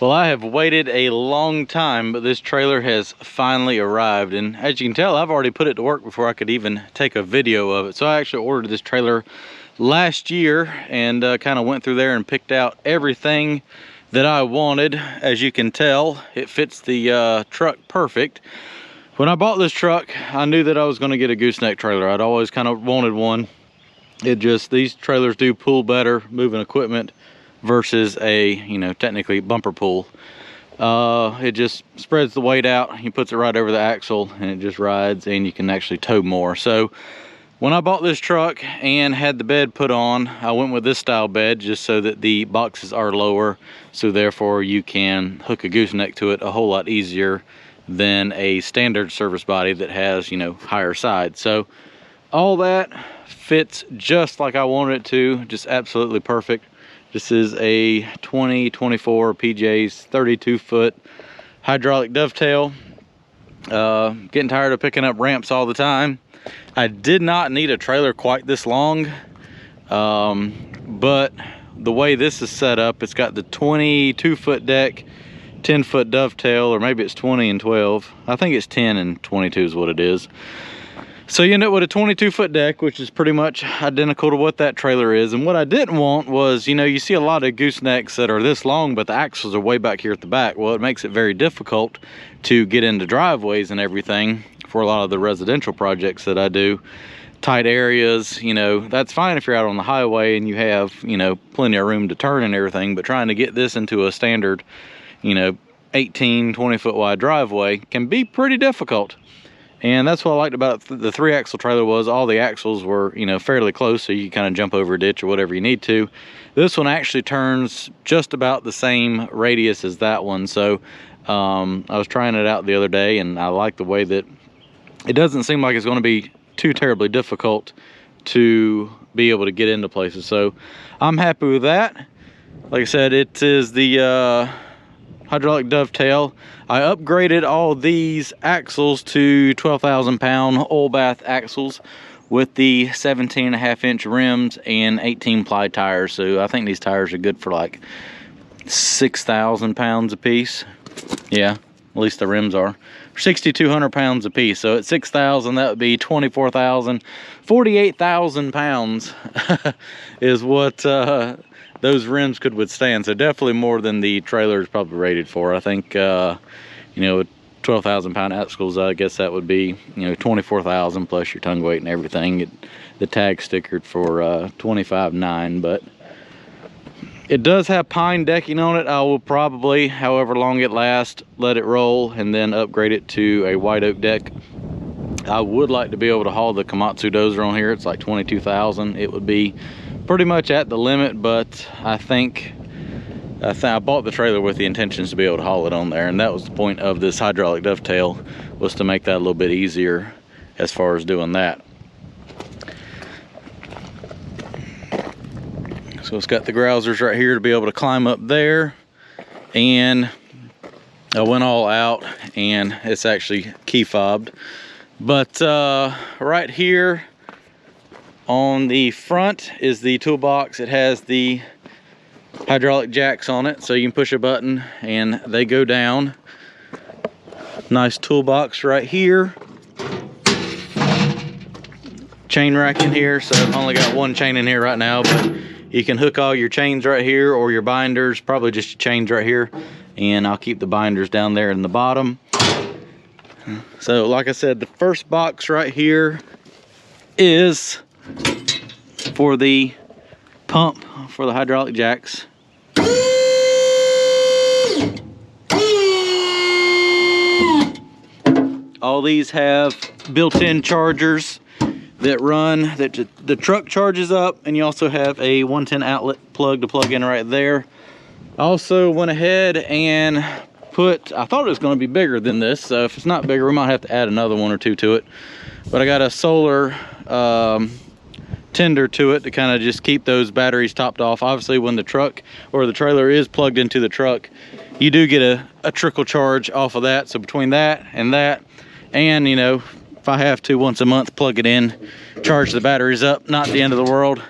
Well, I have waited a long time, but this trailer has finally arrived. And as you can tell, I've already put it to work before I could even take a video of it. So I actually ordered this trailer last year and kind of went through there and picked out everything that I wanted. As you can tell, it fits the truck perfect. When I bought this truck, I knew that I was going to get a gooseneck trailer. I'd always kind of wanted one. These trailers do pull better moving equipment versus a, technically bumper pull. It just spreads the weight out. He puts it right over the axle and it just rides, and you can actually tow more. So when I bought this truck and had the bed put on, I went with this style bed just so that the boxes are lower, so therefore you can hook a gooseneck to it a whole lot easier than a standard service body that has, higher sides. So all that fits just like I wanted it to, just absolutely perfect. This is a 2024 PJ's 32-foot hydraulic dovetail. Getting tired of picking up ramps all the time. I did not need a trailer quite this long, but the way this is set up, it's got the 22-foot deck, 10-foot dovetail, or maybe it's 20 and 12. I think it's 10 and 22 is what it is. So you end up with a 22-foot deck, which is pretty much identical to what that trailer is. And what I didn't want was, you see a lot of goosenecks that are this long, but the axles are way back here at the back. Well, it makes it very difficult to get into driveways and everything for a lot of the residential projects that I do. Tight areas, that's fine if you're out on the highway and you have, plenty of room to turn and everything, but trying to get this into a standard, 18, 20-foot wide driveway can be pretty difficult. And that's what I liked about the 3-axle trailer was all the axles were, fairly close, so you kind of jump over a ditch or whatever you need to. This one actually turns just about the same radius as that one. So I was trying it out the other day, and I like the way that it doesn't seem like it's going to be too terribly difficult to be able to get into places. So I'm happy with that. Like I said, it is the hydraulic dovetail. I upgraded all these axles to 12,000-pound oil bath axles with the 17.5-inch rims and 18-ply tires. So I think these tires are good for like 6,000 pounds a piece. Yeah, at least the rims are. 6,200 pounds a piece. So at 6,000, that would be 24,000, 48,000 pounds is what those rims could withstand. So definitely more than the trailer is probably rated for. I think, 12,000-pound axles, I guess that would be, 24,000 plus your tongue weight and everything. The tag stickered for 25.9, but it does have pine decking on it. I will probably, however long it lasts, let it roll and then upgrade it to a white oak deck. I would like to be able to haul the Komatsu dozer on here. It's like 22,000. It would be pretty much at the limit, but I think I bought the trailer with the intentions to be able to haul it on there, and that was the point of this hydraulic dovetail, was to make that a little bit easier as far as doing that. So it's got the grousers right here to be able to climb up there, and I went all out, and it's actually key fobbed. But right here on the front is the toolbox. It has the hydraulic jacks on it, so you can push a button and they go down. Nice toolbox right here. Chain rack in here, so I've only got one chain in here right now, but you can hook all your chains right here, or your binders, probably just your chains right here, and I'll keep the binders down there in the bottom. So like I said, the first box right here is for the pump for the hydraulic jacks. All these have built-in chargers that run, that the truck charges up, and you also have a 110 outlet plug to plug in right there. I also went ahead and I thought it was going to be bigger than this, so if it's not bigger, we might have to add another one or two to it. But I got a solar tender to it to kind of just keep those batteries topped off. Obviously, when the truck or the trailer is plugged into the truck, you do get a trickle charge off of that. So between that, and if I have to once a month plug it in, charge the batteries up, not the end of the world.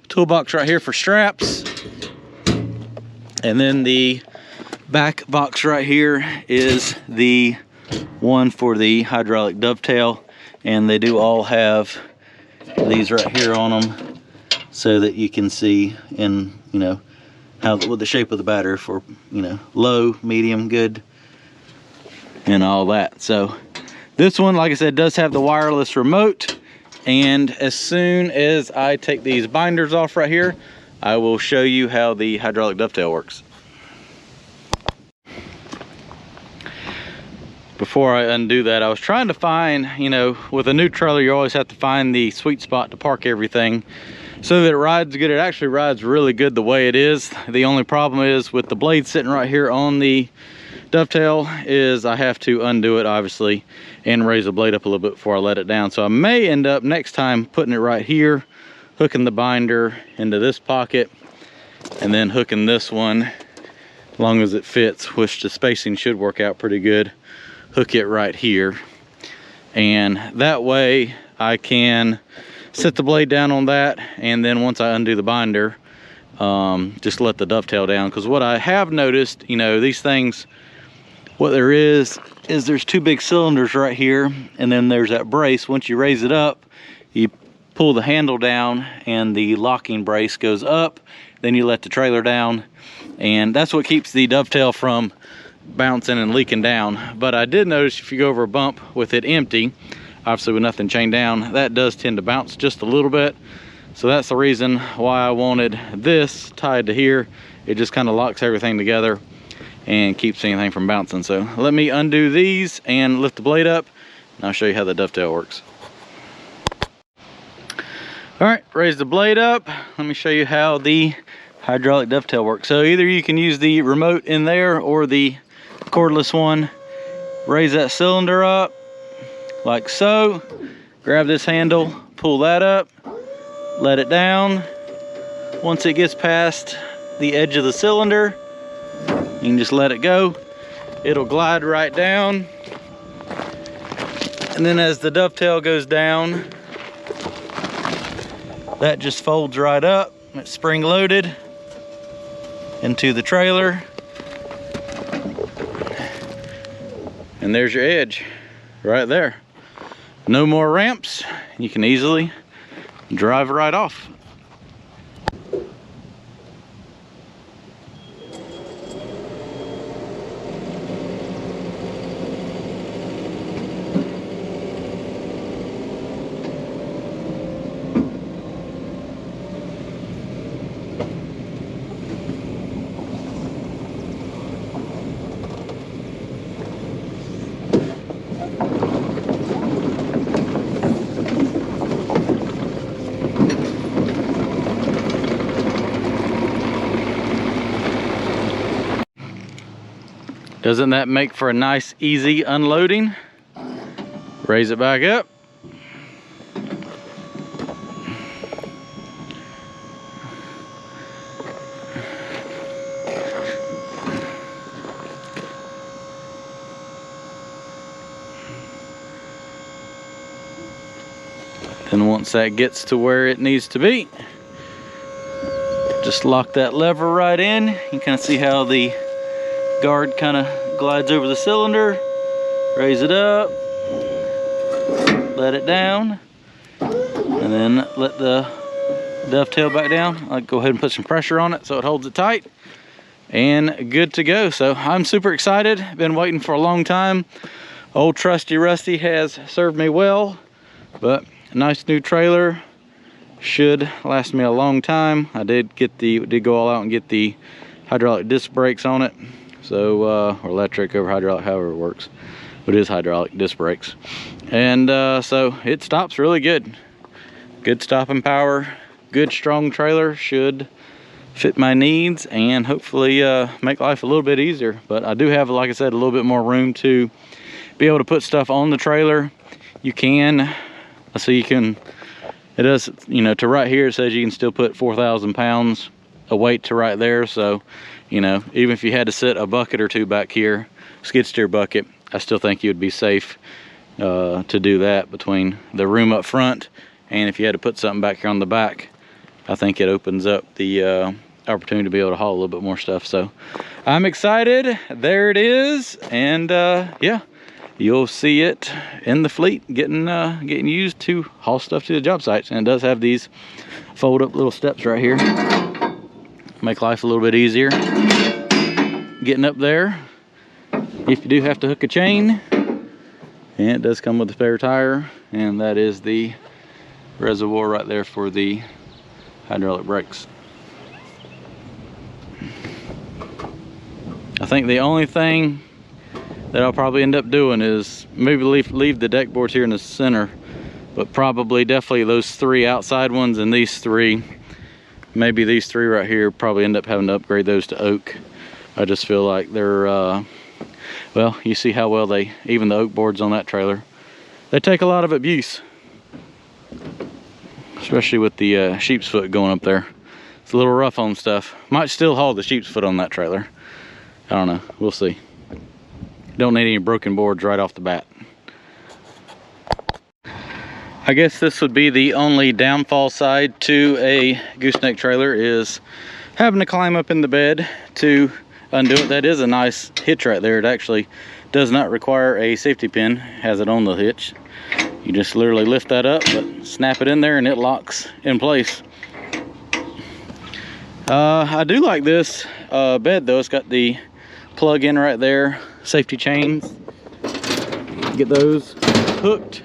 Toolbox right here for straps, and then the back box right here is the one for the hydraulic dovetail, and they do all have these right here on them so that you can see in, you know, how what the shape of the batter for, you know, low, medium, good, and all that. So this one, like I said, does have the wireless remote, and as soon as I take these binders off right here, I will show you how the hydraulic dovetail works. Before I undo that, I was trying to find, you know, with a new trailer, you always have to find the sweet spot to park everything so that it rides good. It actually rides really good the way it is. The only problem is with the blade sitting right here on the dovetail is I have to undo it, obviously, and raise the blade up a little bit before I let it down. So I may end up next time putting it right here, hooking the binder into this pocket, and then hooking this one, as long as it fits, which the spacing should work out pretty good, hook it right here. And that way I can set the blade down on that, and then once I undo the binder, just let the dovetail down. Because what I have noticed, you know, these things, what there is there's two big cylinders right here, and then there's that brace. Once you raise it up, you pull the handle down and the locking brace goes up, then you let the trailer down, and that's what keeps the dovetail from bouncing and leaking down. But I did notice if you go over a bump with it empty, obviously with nothing chained down, that does tend to bounce just a little bit. So that's the reason why I wanted this tied to here. It just kind of locks everything together and keeps anything from bouncing. So let me undo these and lift the blade up, and I'll show you how the dovetail works. All right, raise the blade up. Let me show you how the hydraulic dovetail works. So either you can use the remote in there or the cordless one. Raise that cylinder up like so. Grab this handle, pull that up, let it down. Once it gets past the edge of the cylinder, you can just let it go. It'll glide right down. And then as the dovetail goes down, that just folds right up. It's spring loaded into the trailer. And there's your edge right there. No more ramps. You can easily drive right off. Doesn't that make for a nice, easy unloading? Raise it back up. Then once that gets to where it needs to be, just lock that lever right in. You can kind of see how the guard kind of glides over the cylinder. Raise it up, let it down, and then let the dovetail back down. I'll go ahead and put some pressure on it so it holds it tight, and good to go. So I'm super excited. Been waiting for a long time. Old trusty Rusty has served me well, but a nice new trailer should last me a long time. I did go all out and get the hydraulic disc brakes on it. So, or electric over hydraulic, however it works. But it is hydraulic disc brakes. And so it stops really good. Good stopping power, good strong trailer, should fit my needs and hopefully make life a little bit easier. But I do have, like I said, a little bit more room to be able to put stuff on the trailer. You can, so you can, it does, you know, to right here it says you can still put 4,000 pounds of weight to right there. So, you know, even if you had to sit a bucket or two back here, skid steer bucket, I still think you would be safe to do that between the room up front, and if you had to put something back here on the back, I think it opens up the opportunity to be able to haul a little bit more stuff. So I'm excited. There it is. And yeah, you'll see it in the fleet getting used to haul stuff to the job sites. And it does have these fold up little steps right here. Make life a little bit easier getting up there if you do have to hook a chain. And it does come with a spare tire, and that is the reservoir right there for the hydraulic brakes. I think the only thing that I'll probably end up doing is maybe leave the deck boards here in the center, but probably definitely those 3 outside ones and these 3, maybe these 3 right here, probably end up having to upgrade those to oak. I just feel like they're well, you see how well even the oak boards on that trailer, they take a lot of abuse, especially with the sheep's foot going up there. It's a little rough on stuff. Might still haul the sheep's foot on that trailer. I don't know, we'll see. Don't need any broken boards right off the bat. I guess this would be the only downfall side to a gooseneck trailer, is having to climb up in the bed to undo it. That is a nice hitch right there. It actually does not require a safety pin, has it on the hitch. You just literally lift that up, but snap it in there and it locks in place. I do like this bed though. It's got the plug in right there, safety chains, get those hooked.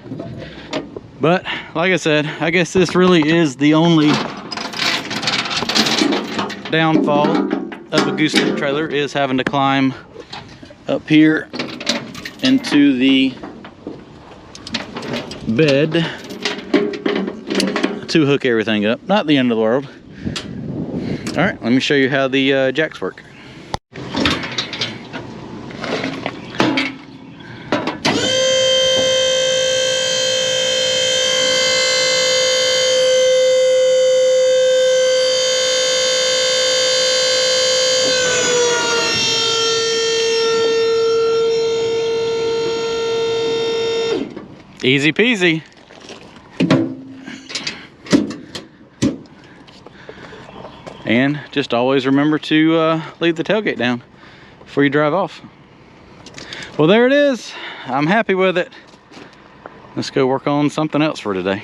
But like I said, I guess this really is the only downfall of a gooseneck trailer, is having to climb up here into the bed to hook everything up. Not the end of the world. All right, let me show you how the jacks work. Easy peasy. And just always remember to leave the tailgate down before you drive off. Well, there it is. I'm happy with it. Let's go work on something else for today.